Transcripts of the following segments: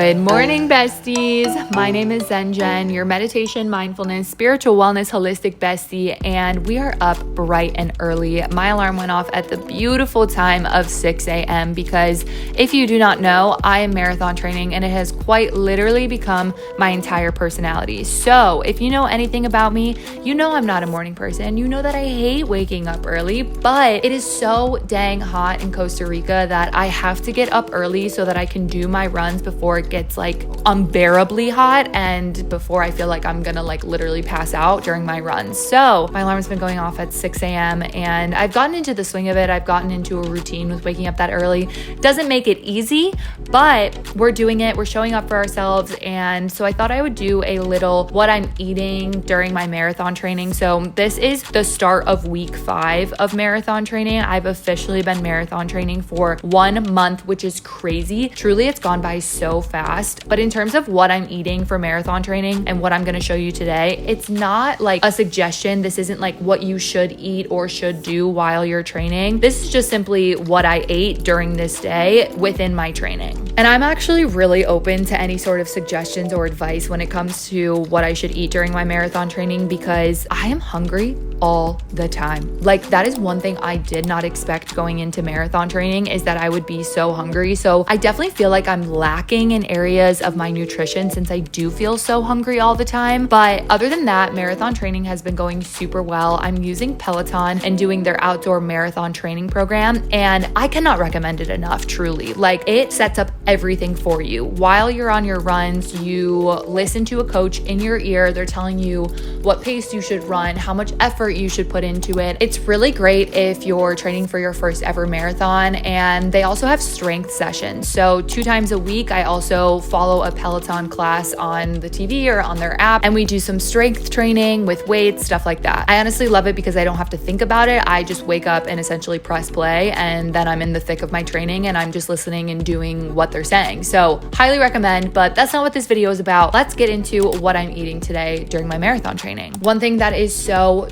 Good morning, besties. My name is Zen, your meditation, mindfulness, spiritual wellness, holistic bestie, and we are up bright and early. My alarm went off at the beautiful time of 6 a.m. because if you do not know, I am marathon training and it has quite literally become my entire personality. So if you know anything about me, you know I'm not a morning person. You know that I hate waking up early, but it is so dang hot in Costa Rica that I have to get up early so that I can do my runs before it gets like unbearably hot and before I feel like I'm gonna like literally pass out during my runs. So my alarm's been going off at 6 a.m. and I've gotten into the swing of it. I've gotten into a routine with waking up that early. Doesn't make it easy, but we're doing it. We're showing up for ourselves. And so I thought I would do a little what I'm eating during my marathon training. So this is the start of week 5 of marathon training. I've officially been marathon training for 1 month, which is crazy. Truly, it's gone by so fast. But in terms of what I'm eating for marathon training and what I'm going to show you today, it's not like a suggestion. This isn't like what you should eat or should do while you're training. This is just simply what I ate during this day within my training. And I'm actually really open to any sort of suggestions or advice when it comes to what I should eat during my marathon training because I am hungry all the time. Like that is one thing I did not expect going into marathon training is that I would be so hungry. So I definitely feel like I'm lacking in areas of my nutrition since I do feel so hungry all the time. But other than that, marathon training has been going super well. I'm using Peloton and doing their outdoor marathon training program, and I cannot recommend it enough, truly. Like it sets up everything for you. While you're on your runs, you listen to a coach in your ear. They're telling you what pace you should run, how much effort you should put into it. It's really great if you're training for your first ever marathon, and they also have strength sessions. So 2 times a week, I also follow a Peloton class on the TV or on their app, and we do some strength training with weights, stuff like that. I honestly love it because I don't have to think about it. I just wake up and essentially press play, and then I'm in the thick of my training and I'm just listening and doing what they're saying. So highly recommend, but that's not what this video is about. Let's get into what I'm eating today during my marathon training. One thing that is so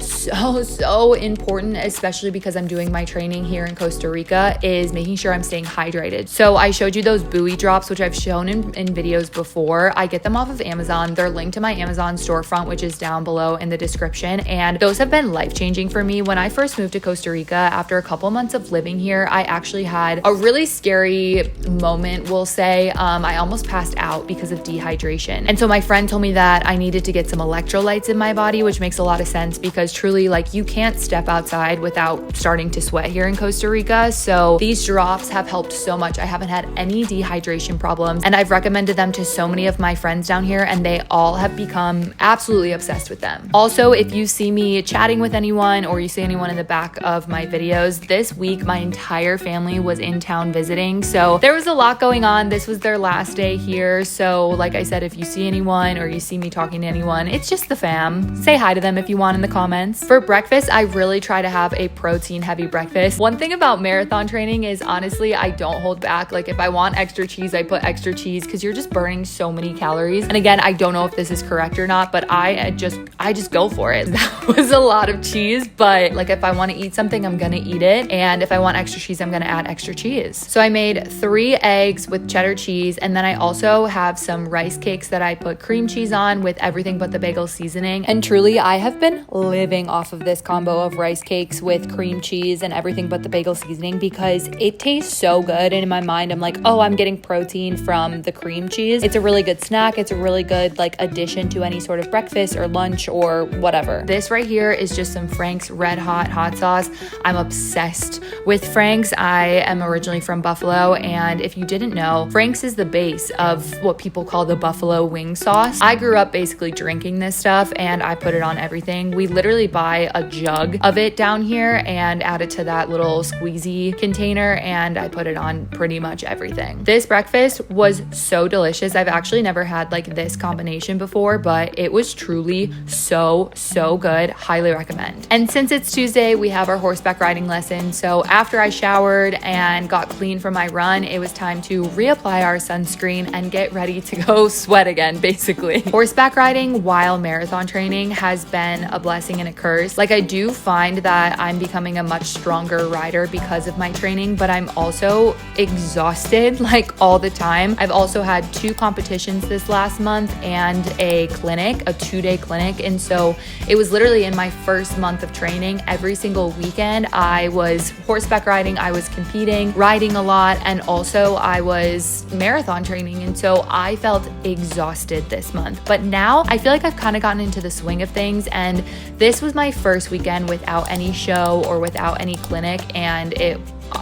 important, especially because I'm doing my training here in Costa Rica, is making sure I'm staying hydrated. So I showed you those buoy drops, which I've shown in videos before. I get them off of Amazon. They're linked to my Amazon storefront, which is down below in the description. And those have been life-changing for me. When I first moved to Costa Rica, after a couple months of living here, I actually had a really scary moment, we'll say. I almost passed out because of dehydration. And so my friend told me that I needed to get some electrolytes in my body, which makes a lot of sense because truly, like, you can't step outside without starting to sweat here in Costa Rica. So these drops have helped so much. I haven't had any dehydration problems, and I've recommended them to so many of my friends down here, and they all have become absolutely obsessed with them. Also, if you see me chatting with anyone or you see anyone in the back of my videos, this week my entire family was in town visiting. So there was a lot going on. This was their last day here. So like I said, if you see anyone or you see me talking to anyone, it's just the fam. Say hi to them if you want in the comments. For breakfast, I really try to have a protein heavy breakfast. One thing about marathon training is honestly, I don't hold back. Like if I want extra cheese, I put extra cheese because you're just burning so many calories. And again, I don't know if this is correct or not, but I just go for it. That was a lot of cheese, but like if I want to eat something, I'm gonna eat it. And if I want extra cheese, I'm gonna add extra cheese. So I made 3 eggs with cheddar cheese. And then I also have some rice cakes that I put cream cheese on with everything but the bagel seasoning. And truly, I have been living off of this combo of rice cakes with cream cheese and everything but the bagel seasoning because it tastes so good. And in my mind, I'm like, oh, I'm getting protein from the cream cheese. It's a really good snack. It's a really good like addition to any sort of breakfast or lunch or whatever. This right here is just some Frank's Red Hot hot sauce. I'm obsessed with Frank's. I am originally from Buffalo, and if you didn't know, Frank's is the base of what people call the buffalo wing sauce. I grew up basically drinking this stuff and I put it on everything. We literally buy a jug of it down here and add it to that little squeezy container, and I put it on pretty much everything. This breakfast was so delicious. I've actually never had like this combination before, but it was truly so good. Highly recommend. And since it's Tuesday, we have our horseback riding lesson. So after I showered and got clean from my run, it was time to reapply our sunscreen and get ready to go sweat again, basically. Horseback riding while marathon training has been a blessing and a curse first. Like, I do find that I'm becoming a much stronger rider because of my training, but I'm also exhausted like all the time. I've also had 2 competitions this last month and a clinic, a 2-day clinic. And so it was literally in my first month of training, every single weekend I was horseback riding, I was competing, riding a lot, and also I was marathon training. And so I felt exhausted this month. But now I feel like I've kind of gotten into the swing of things, and this was my first weekend without any show or without any clinic, and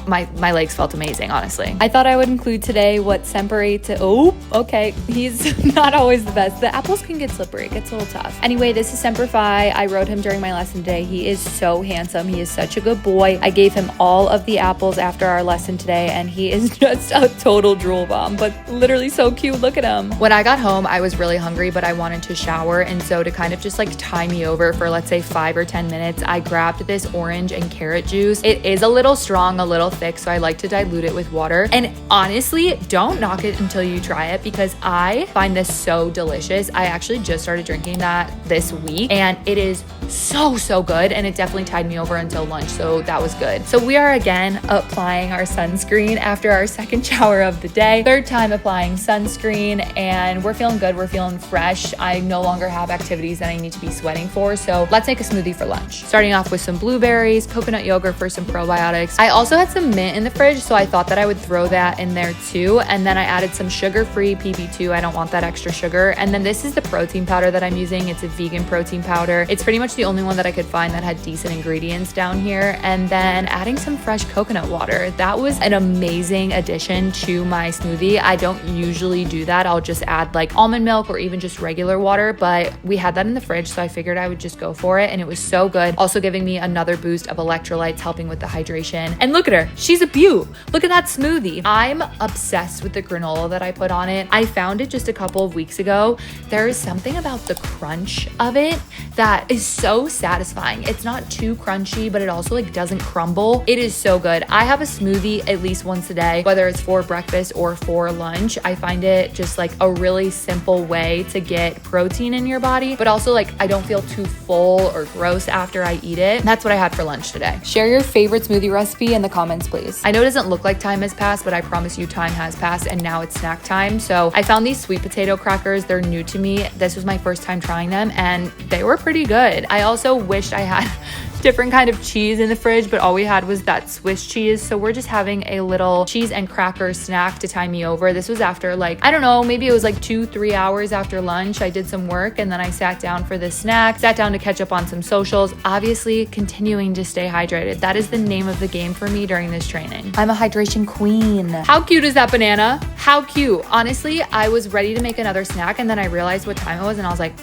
my legs felt amazing, honestly. I thought I would include today what Semper ate to, he's not always the best. The apples can get slippery, it gets a little tough. Anyway, this is Semper Fi. I rode him during my lesson today. He is so handsome. He is such a good boy. I gave him all of the apples after our lesson today, and he is just a total drool bomb, but literally so cute. Look at him. When I got home, I was really hungry, but I wanted to shower, and so to kind of just like tie me over for, let's say, 5 or 10 minutes, I grabbed this orange and carrot juice. It is a little strong, a little thick, so I like to dilute it with water. And honestly, don't knock it until you try it, because I find this so delicious. I actually just started drinking that this week, and it is so good, and it definitely tied me over until lunch, so that was good. So we are again applying our sunscreen after our second shower of the day. 3rd time applying sunscreen, and we're feeling good. We're feeling fresh. I no longer have activities that I need to be sweating for, so let's make a smoothie for lunch. Starting off with some blueberries, coconut yogurt for some probiotics. I also had some mint in the fridge, so I thought that I would throw that in there too. And then I added some sugar-free PB2. I don't want that extra sugar. And then this is the protein powder that I'm using. It's a vegan protein powder. It's pretty much the only one that I could find that had decent ingredients down here. And then adding some fresh coconut water. That was an amazing addition to my smoothie. I don't usually do that. I'll just add like almond milk or even just regular water, but we had that in the fridge, so I figured I would just go for it, and it was so good. Also giving me another boost of electrolytes, helping with the hydration. And look at her. She's a beaut. Look at that smoothie. I'm obsessed with the granola that I put on it. I found it just a couple of weeks ago. There is something about the crunch of it that is so satisfying. It's not too crunchy, but it also like doesn't crumble. It is so good. I have a smoothie at least once a day, whether it's for breakfast or for lunch. I find it just like a really simple way to get protein in your body, but also like I don't feel too full or gross after I eat it. That's what I had for lunch today. Share your favorite smoothie recipe in the comments, please. I know it doesn't look like time has passed, but I promise you time has passed, and now it's snack time. So I found these sweet potato crackers. They're new to me. This was my first time trying them, and they were pretty good. I also wished I had different kind of cheese in the fridge, but all we had was that Swiss cheese. So we're just having a little cheese and cracker snack to tie me over. This was after like, I don't know, maybe it was like 2-3 hours after lunch. I did some work and then I sat down for this snack, sat down to catch up on some socials, obviously continuing to stay hydrated. That is the name of the game for me during this training. I'm a hydration queen. How cute is that banana? How cute. Honestly, I was ready to make another snack, and then I realized what time it was, and I was like,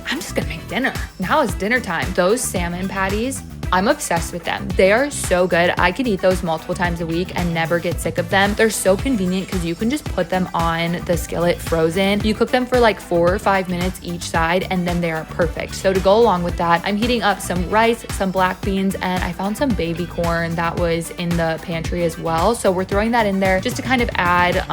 I'm just gonna make dinner. Now it's dinner time. Those salmon patties, I'm obsessed with them. They are so good. I could eat those multiple times a week and never get sick of them. They're so convenient because you can just put them on the skillet frozen. You cook them for like 4 or 5 minutes each side, and then they are perfect. So to go along with that, I'm heating up some rice, some black beans, and I found some baby corn that was in the pantry as well. So we're throwing that in there just to kind of add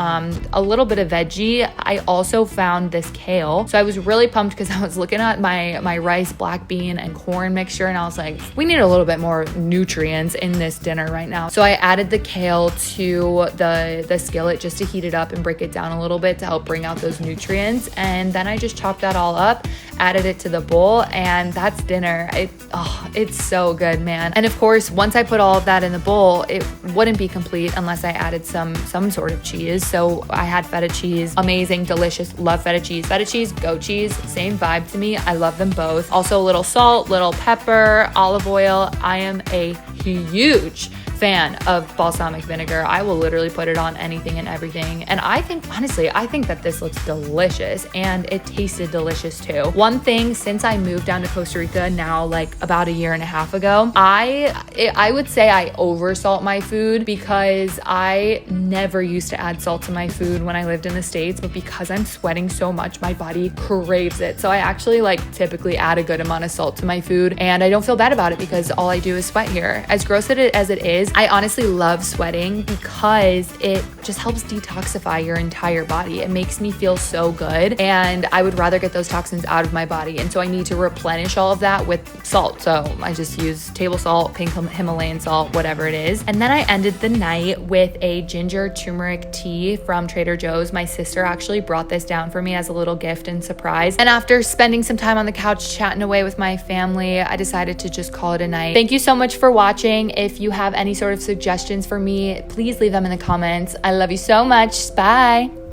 a little bit of veggie. I also found this kale. So I was really pumped because I was looking at my rice, black bean, and corn mixture, and I was like, we need a little bit more nutrients in this dinner right now. So I added the kale to the skillet just to heat it up and break it down a little bit to help bring out those nutrients. And then I just chopped that all up, added it to the bowl, and that's dinner. It's so good, man. And of course, once I put all of that in the bowl, it wouldn't be complete unless I added some sort of cheese. So I had feta cheese, amazing, delicious, love feta cheese. Feta cheese, goat cheese, same vibe to me. I love them both. Also a little salt, little pepper, olive oil. I am a huge fan of balsamic vinegar. I will literally put it on anything and everything. And I think, honestly, that this looks delicious, and it tasted delicious too. One thing, since I moved down to Costa Rica now, like about 1.5 years ago, I would say I oversalt my food, because I never used to add salt to my food when I lived in the States, but because I'm sweating so much, my body craves it. So I actually typically add a good amount of salt to my food, and I don't feel bad about it because all I do is sweat here. As gross as it is, I honestly love sweating because it just helps detoxify your entire body. It makes me feel so good, and I would rather get those toxins out of my body. And so I need to replenish all of that with salt. So I just use table salt, pink Himalayan salt, whatever it is. And then I ended the night with a ginger turmeric tea from Trader Joe's. My sister actually brought this down for me as a little gift and surprise. And after spending some time on the couch chatting away with my family, I decided to just call it a night. Thank you so much for watching. If you have any sort of suggestions for me, please leave them in the comments. I love you so much. Bye.